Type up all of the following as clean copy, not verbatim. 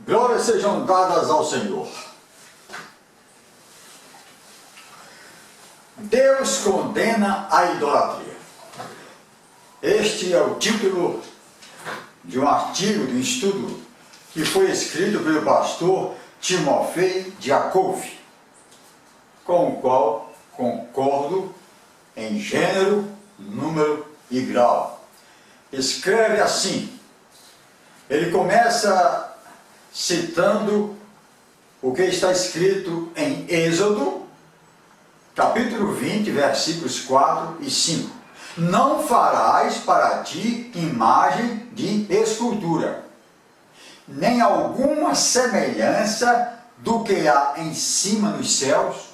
Glórias sejam dadas ao Senhor. Deus condena a idolatria. Este é o título de um artigo, de um estudo, que foi escrito pelo pastor Timofei Diakov, com o qual concordo em gênero, número e grau. Escreve assim, ele começa citando o que está escrito em Êxodo, capítulo 20, versículos 4 e 5. Não farás para ti imagem de escultura, nem alguma semelhança do que há em cima nos céus,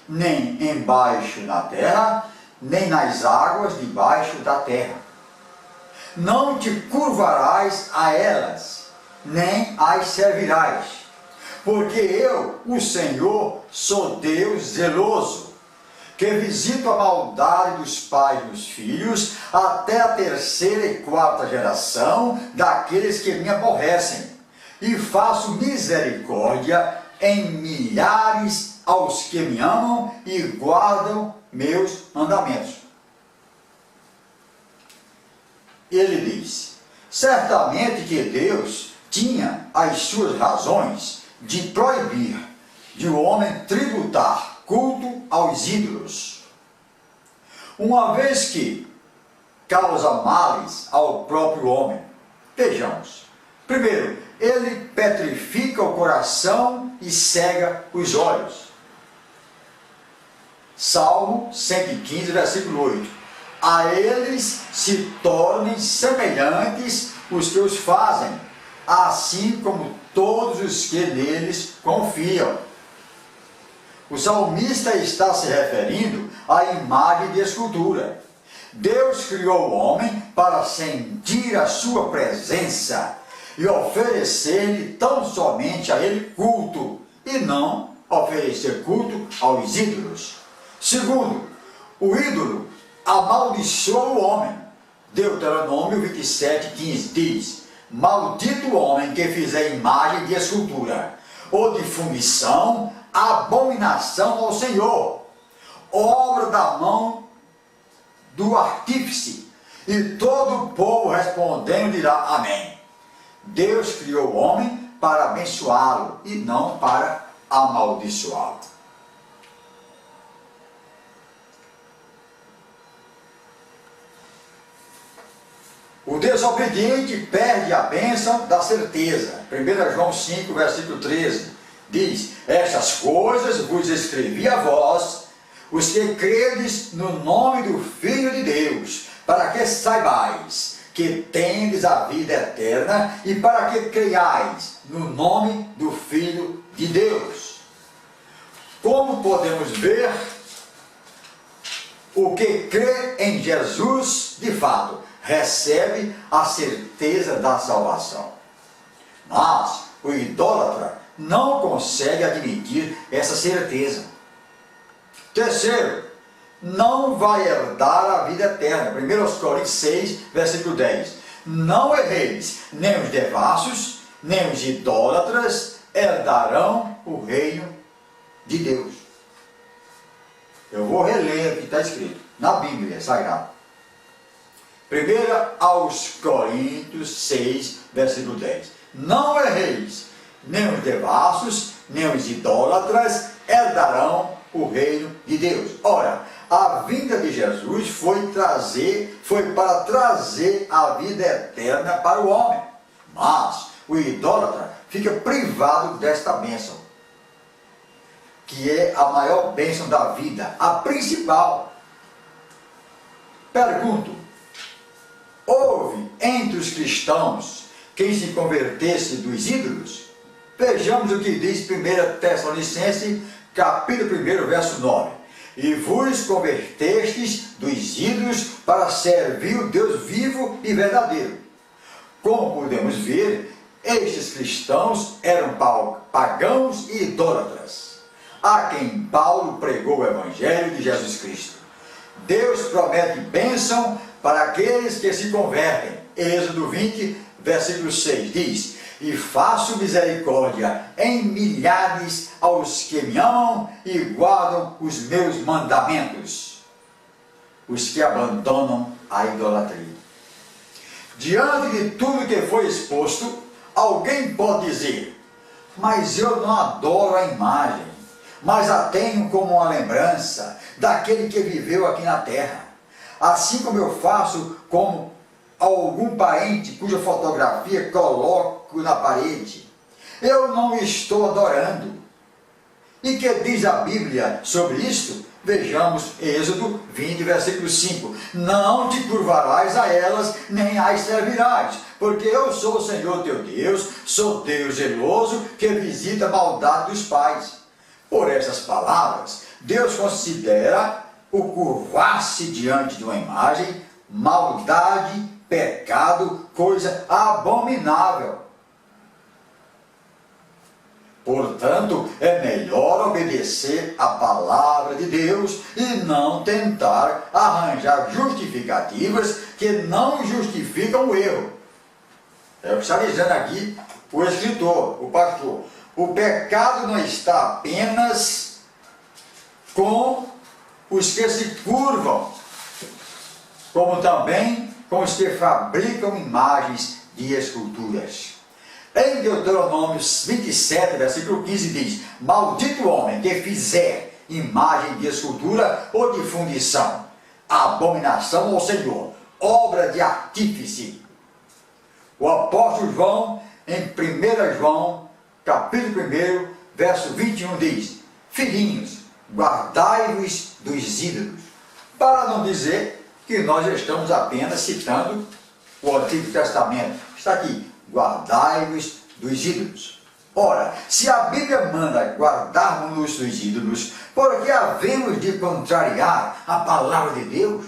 nem embaixo na terra, nem nas águas debaixo da terra. Não te curvarás a elas, nem as servirás, porque eu, o Senhor, sou Deus zeloso, que visito a maldade dos pais dos filhos, até a terceira e quarta geração daqueles que me aborrecem, e faço misericórdia em milhares aos que me amam e guardam meus mandamentos. Ele diz, certamente que Deus tinha as suas razões de proibir de o homem tributar culto aos ídolos, uma vez que causa males ao próprio homem. Vejamos, primeiro, ele petrifica o coração e cega os olhos. Salmo 115, versículo 8. A eles se tornem semelhantes os que os fazem, assim como todos os que neles confiam. O salmista está se referindo à imagem de escultura. Deus criou o homem para sentir a sua presença e oferecer-lhe tão somente a ele culto, e não oferecer culto aos ídolos. Segundo, o ídolo amaldiçoa o homem. Deuteronômio 27, 15 diz, maldito o homem que fizer imagem de escultura, ou de fundição, abominação ao Senhor, obra da mão do artífice. E todo o povo respondendo dirá amém. Deus criou o homem para abençoá-lo e não para amaldiçoá-lo. O desobediente perde a bênção da certeza. 1 João 5, versículo 13, diz, estas coisas vos escrevi a vós, os que credes no nome do Filho de Deus, para que saibais que tendes a vida eterna e para que creiais no nome do Filho de Deus. Como podemos ver, o que crê em Jesus, de fato, recebe a certeza da salvação. Mas o idólatra não consegue admitir essa certeza. Terceiro, não vai herdar a vida eterna. 1 Coríntios 6, versículo 10. Não erreis, nem os devassos, nem os idólatras herdarão o reino de Deus. Eu vou reler o que está escrito na Bíblia Sagrada. 1 aos Coríntios 6, versículo 10. Não erreis, nem os devassos, nem os idólatras herdarão o reino de Deus. Ora, a vinda de Jesus foi para trazer a vida eterna para o homem. Mas o idólatra fica privado desta bênção, que é a maior bênção da vida, a principal. Pergunto, houve entre os cristãos quem se convertesse dos ídolos? Vejamos o que diz 1 Tessalonicenses, capítulo 1, verso 9. E vos convertestes dos ídolos para servir o Deus vivo e verdadeiro. Como podemos ver, estes cristãos eram pagãos e idólatras, a quem Paulo pregou o Evangelho de Jesus Cristo. Deus promete bênção para aqueles que se convertem. Êxodo 20, versículo 6 diz, e faço misericórdia em milhares aos que me amam e guardam os meus mandamentos, os que abandonam a idolatria. Diante de tudo que foi exposto, alguém pode dizer: mas eu não adoro a imagem, mas a tenho como uma lembrança daquele que viveu aqui na terra. Assim como eu faço com algum parente cuja fotografia coloco na parede, eu não estou adorando. E que diz a Bíblia sobre isto? Vejamos Êxodo 20, versículo 5. Não te curvarás a elas, nem as servirás, porque eu sou o Senhor teu Deus, sou Deus zeloso, que visita a maldade dos pais. Por essas palavras, Deus considera o curvar-se diante de uma imagem maldade, pecado, coisa abominável. Portanto, é melhor obedecer a palavra de Deus e não tentar arranjar justificativas que não justificam o erro. É o que está dizendo aqui o escritor, o pastor. O pecado não está apenas com os que se curvam, como também com os que fabricam imagens de esculturas. Em Deuteronômio 27, versículo 15 diz: maldito o homem que fizer imagem de escultura ou de fundição, abominação ao Senhor, obra de artífice. O apóstolo João, em 1 João, capítulo 1, verso 21 diz: filhinhos, guardai-vos dos ídolos. Para não dizer que nós estamos apenas citando o Antigo Testamento. Está aqui: guardai-vos dos ídolos. Ora, se a Bíblia manda guardarmos-nos dos ídolos, por que havemos de contrariar a palavra de Deus?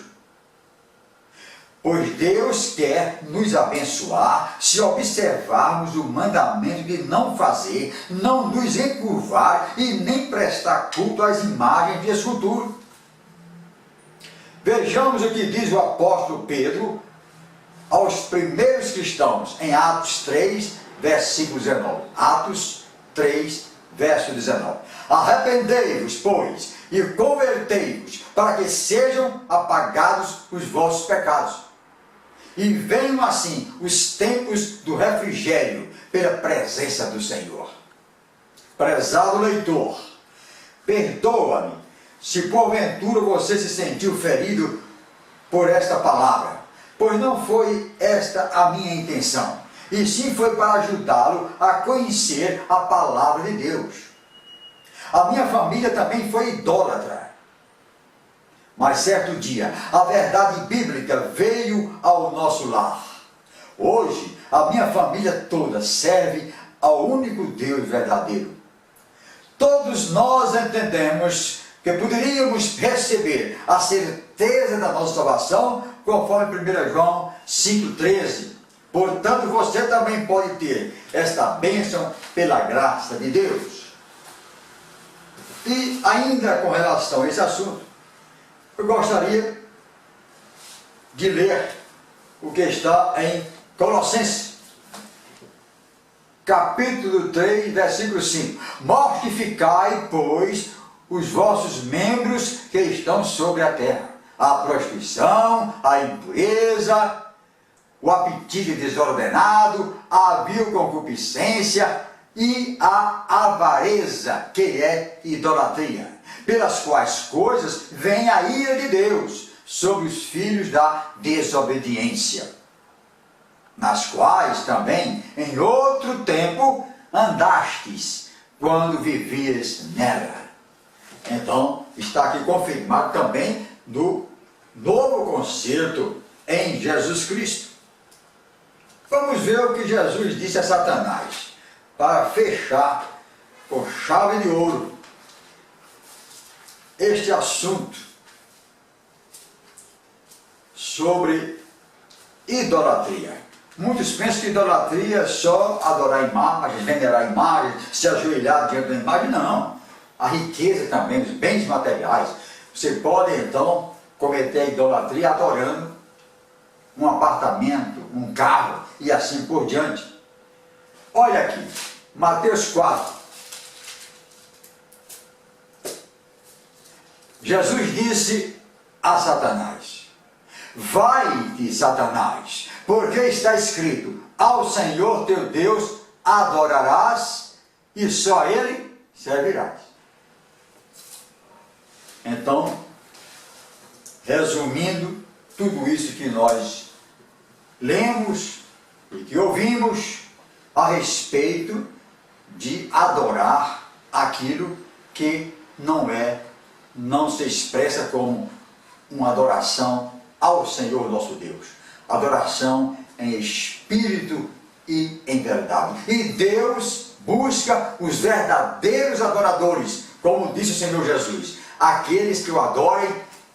Pois Deus quer nos abençoar se observarmos o mandamento de não fazer, não nos encurvar e nem prestar culto às imagens de escultura. Vejamos o que diz o apóstolo Pedro aos primeiros cristãos, em Atos 3, versículo 19. Atos 3, verso 19. Arrependei-vos, pois, e convertei-vos, para que sejam apagados os vossos pecados. E venham assim os tempos do refrigério pela presença do Senhor. Prezado leitor, perdoa-me se porventura você se sentiu ferido por esta palavra, pois não foi esta a minha intenção, e sim foi para ajudá-lo a conhecer a palavra de Deus. A minha família também foi idólatra, mas certo dia a verdade bíblica veio ao nosso lar. Hoje a minha família toda serve ao único Deus verdadeiro. Todos nós entendemos que poderíamos receber a certeza da nossa salvação, conforme 1 João 5,13. Portanto, você também pode ter esta bênção pela graça de Deus. E ainda com relação a esse assunto, eu gostaria de ler o que está em Colossenses, capítulo 3, versículo 5. Mortificai, pois, os vossos membros que estão sobre a terra: a prostituição, a impureza, o apetite desordenado, a vil concupiscência e a avareza, que é idolatria, pelas quais coisas vem a ira de Deus sobre os filhos da desobediência, nas quais também em outro tempo andastes, quando vivias nela. Então, está aqui confirmado também no novo concerto em Jesus Cristo. Vamos ver o que Jesus disse a Satanás, para fechar com chave de ouro este assunto sobre idolatria. Muitos pensam que idolatria é só adorar imagens, venerar imagens, se ajoelhar diante da imagem. Não. A riqueza também, os bens materiais. Você pode então cometer a idolatria adorando um apartamento, um carro e assim por diante. Olha aqui, Mateus 4. Jesus disse a Satanás: vai-te, Satanás, porque está escrito: ao Senhor teu Deus adorarás e só a Ele servirás. Então, resumindo tudo isso que nós lemos e que ouvimos a respeito de adorar aquilo que não se expressa como uma adoração ao Senhor nosso Deus. Adoração em espírito e em verdade. E Deus busca os verdadeiros adoradores, como disse o Senhor Jesus. Aqueles que o adorem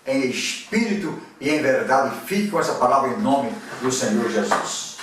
em espírito e em verdade. Fique com essa palavra em nome do Senhor Jesus.